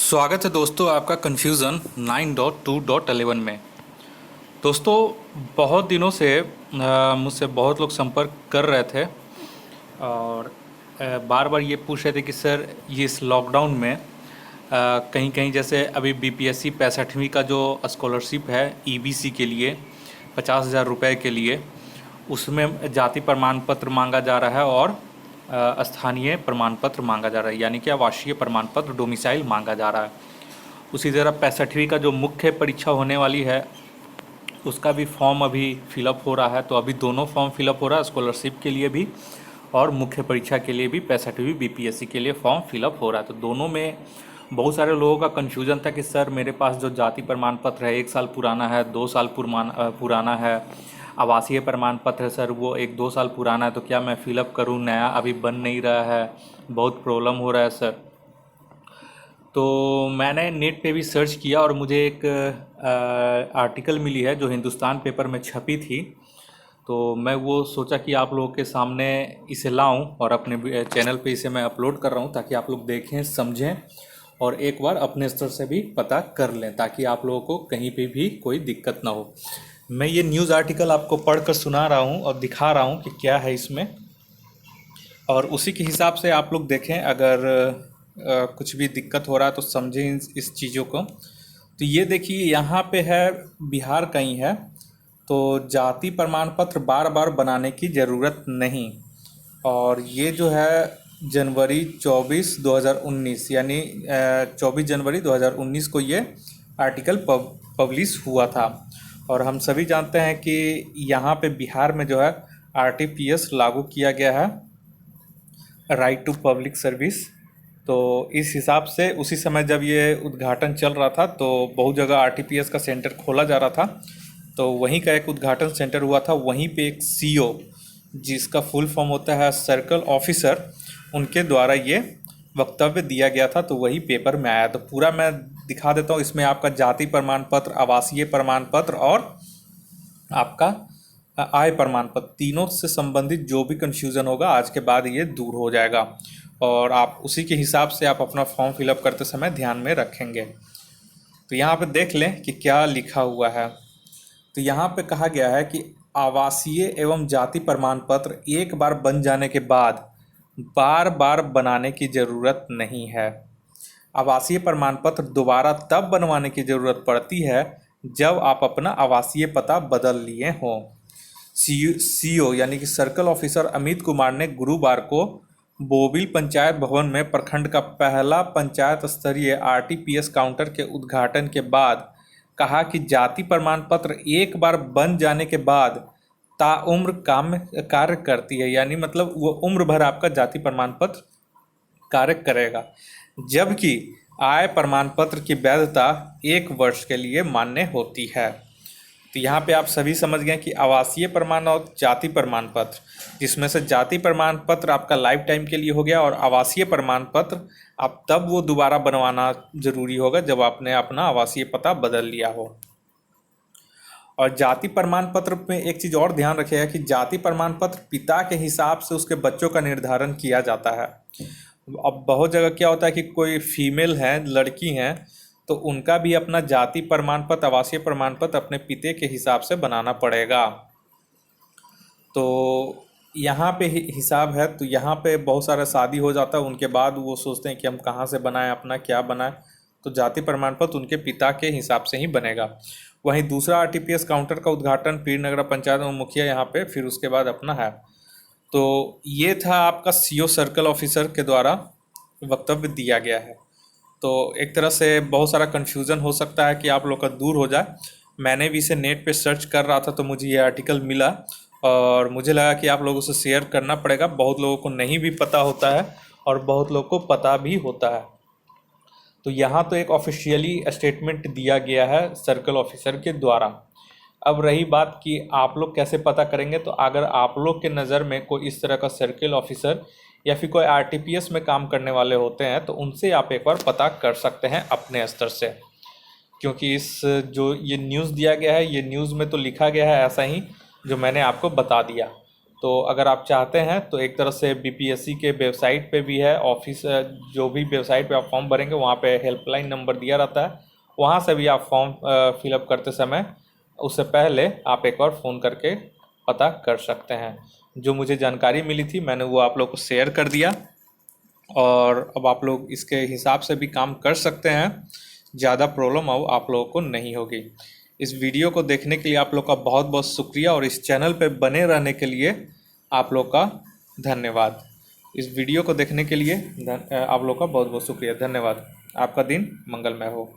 स्वागत है दोस्तों आपका कन्फ्यूज़न 9.2.11 में। दोस्तों, बहुत दिनों से मुझसे बहुत लोग संपर्क कर रहे थे और बार बार ये पूछ रहे थे कि सर ये इस लॉकडाउन में कहीं कहीं जैसे अभी बीपीएससी 65वीं का जो स्कॉलरशिप है ईबीसी के लिए 50,000 रुपये के लिए, उसमें जाति प्रमाण पत्र मांगा जा रहा है और स्थानीय प्रमाण पत्र मांगा जा रहा है, यानी कि आवासीय प्रमाण पत्र डोमिसाइल मांगा जा रहा है। उसी तरह 65वीं का जो मुख्य परीक्षा होने वाली है उसका भी फॉर्म अभी फिलअप हो रहा है। तो अभी दोनों फॉर्म फिलअप हो रहा है, स्कॉलरशिप के लिए भी और मुख्य परीक्षा के लिए भी 65वीं बीपीएससी के लिए फॉर्म फिलअप हो रहा है। तो दोनों में बहुत सारे लोगों का कन्फ्यूज़न था कि सर मेरे पास जो जाति प्रमाण पत्र है 1 साल पुराना है, 2 साल पुराना है, आवासीय प्रमाण पत्र है सर वो 1-2 साल पुराना है, तो क्या मैं फ़िलअप करूं, नया अभी बन नहीं रहा है, बहुत प्रॉब्लम हो रहा है सर। तो मैंने नेट पे भी सर्च किया और मुझे एक आर्टिकल मिली है जो हिंदुस्तान पेपर में छपी थी। तो मैं वो सोचा कि आप लोगों के सामने इसे लाऊं और अपने चैनल पे इसे मैं अपलोड कर रहा हूं ताकि आप लोग देखें, समझें और एक बार अपने स्तर से भी पता कर लें ताकि आप लोगों को कहीं पे भी कोई दिक्कत ना हो। मैं ये न्यूज़ आर्टिकल आपको पढ़कर सुना रहा हूँ और दिखा रहा हूँ कि क्या है इसमें, और उसी के हिसाब से आप लोग देखें। अगर कुछ भी दिक्कत हो रहा है तो समझें इस चीज़ों को। तो ये देखिए यहाँ पे है, बिहार का ही है। तो जाति प्रमाण पत्र बार बार बनाने की ज़रूरत नहीं, और ये जो है जनवरी 24 2019 यानी 24 जनवरी 2019 को ये आर्टिकल पब्लिश हुआ था। और हम सभी जानते हैं कि यहाँ पे बिहार में जो है आरटीपीएस लागू किया गया है, राइट टू पब्लिक सर्विस। तो इस हिसाब से उसी समय जब ये उद्घाटन चल रहा था तो बहुत जगह आरटीपीएस का सेंटर खोला जा रहा था। तो वहीं का एक उद्घाटन सेंटर हुआ था, वहीं पे एक सीओ जिसका फुल फॉर्म होता है सर्कल ऑफिसर, उनके द्वारा ये वक्तव्य दिया गया था। तो वही पेपर में आया। तो पूरा मैं दिखा देता हूँ। इसमें आपका जाति प्रमाण पत्र, आवासीय प्रमाण पत्र और आपका आय प्रमाण पत्र, तीनों से संबंधित जो भी कन्फ्यूज़न होगा आज के बाद ये दूर हो जाएगा, और आप उसी के हिसाब से आप अपना फॉर्म फिलअप करते समय ध्यान में रखेंगे। तो यहाँ पे देख लें कि क्या लिखा हुआ है। तो यहाँ पे कहा गया है कि आवासीय एवं जाति प्रमाण पत्र एक बार बन जाने के बाद बार बार बनाने की ज़रूरत नहीं है। आवासीय प्रमाण पत्र दोबारा तब बनवाने की ज़रूरत पड़ती है जब आप अपना आवासीय पता बदल लिए हों। सीओ यानी कि सर्कल ऑफिसर अमित कुमार ने गुरुवार को बोबिल पंचायत भवन में प्रखंड का पहला पंचायत स्तरीय आरटीपीएस काउंटर के उद्घाटन के बाद कहा कि जाति प्रमाण पत्र एक बार बन जाने के बाद ताउम्र काम कार्य करती है, यानी मतलब वो उम्र भर आपका जाति प्रमाण पत्र कार्य करेगा, जबकि आय प्रमाण पत्र की वैधता 1 वर्ष के लिए मान्य होती है। तो यहाँ पे आप सभी समझ गए कि आवासीय प्रमाण और जाति प्रमाण पत्र, जिसमें से जाति प्रमाण पत्र आपका लाइफ टाइम के लिए हो गया और आवासीय प्रमाण पत्र आप तब वो दोबारा बनवाना जरूरी होगा जब आपने अपना आवासीय पता बदल लिया हो। और जाति प्रमाण पत्र में एक चीज़ और ध्यान रखिएगा कि जाति प्रमाण पत्र पिता के हिसाब से उसके बच्चों का निर्धारण किया जाता है। अब बहुत जगह क्या होता है कि कोई फीमेल है, लड़की हैं, तो उनका भी अपना जाति प्रमाण पत्र, आवासीय प्रमाण पत्र अपने पिता के हिसाब से बनाना पड़ेगा। तो यहाँ पे हिसाब है। तो यहाँ पे बहुत सारा शादी हो जाता है, उनके बाद वो सोचते हैं कि हम कहाँ से बनाएं, अपना क्या बनाएं, तो जाति प्रमाण पत्र उनके पिता के हिसाब से ही बनेगा। वहीं दूसरा आरटीपीएस काउंटर का उद्घाटन पीरनगरा पंचायत में मुखिया यहाँ पे, फिर उसके बाद अपना है। तो ये था आपका सीओ सर्कल ऑफिसर के द्वारा वक्तव्य दिया गया है। तो एक तरह से बहुत सारा कन्फ्यूज़न हो सकता है कि आप लोग का दूर हो जाए। मैंने भी इसे नेट पे सर्च कर रहा था तो मुझे ये आर्टिकल मिला और मुझे लगा कि आप लोगों से शेयर करना पड़ेगा। बहुत लोगों को नहीं भी पता होता है और बहुत लोगों को पता भी होता है। तो यहाँ तो एक ऑफिशियली स्टेटमेंट दिया गया है सर्कल ऑफिसर के द्वारा। अब रही बात कि आप लोग कैसे पता करेंगे, तो अगर आप लोग के नज़र में कोई इस तरह का सर्कल ऑफिसर या फिर कोई आरटीपीएस में काम करने वाले होते हैं तो उनसे आप एक बार पता कर सकते हैं अपने स्तर से, क्योंकि इस जो ये न्यूज़ दिया गया है, ये न्यूज़ में तो लिखा गया है ऐसा ही जो मैंने आपको बता दिया। तो अगर आप चाहते हैं तो एक तरह से बीपीएससी के वेबसाइट पे भी है ऑफिस, जो भी वेबसाइट पे आप फॉर्म भरेंगे वहाँ पे हेल्पलाइन नंबर दिया रहता है, वहाँ से भी आप फॉर्म फिलअप करते समय उससे पहले आप एक बार फ़ोन करके पता कर सकते हैं। जो मुझे जानकारी मिली थी मैंने वो आप लोग को शेयर कर दिया, और अब आप लोग इसके हिसाब से भी काम कर सकते हैं, ज़्यादा प्रॉब्लम अब आप लोगों को नहीं होगी। इस वीडियो को देखने के लिए आप लोग का बहुत बहुत शुक्रिया, और इस चैनल पे बने रहने के लिए आप लोग का धन्यवाद। इस वीडियो को देखने के लिए आप लोग का बहुत बहुत शुक्रिया, धन्यवाद। आपका दिन मंगलमय हो।